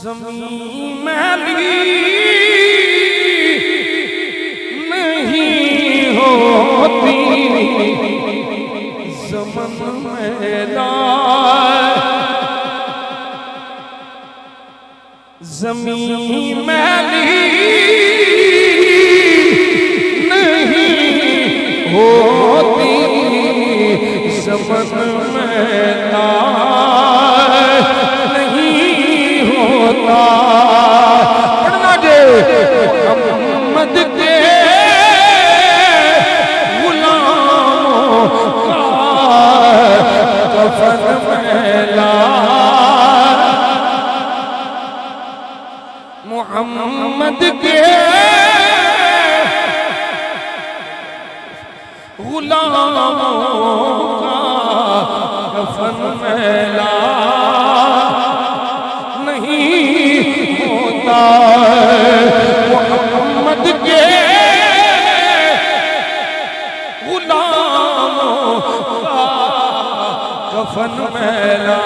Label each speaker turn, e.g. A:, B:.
A: ज़मीं मैली नहीं होती, ज़मन मैला। ज़मीं मैली नहीं होती, ज़मन मैला नहीं होता। पढ़ना जे मोहम्मद के गुलामों का कफन मैला, मोहम्मद के गुलामों का कफन मैला नहीं होता। मोहम्मद के गुलामों का कफन मैला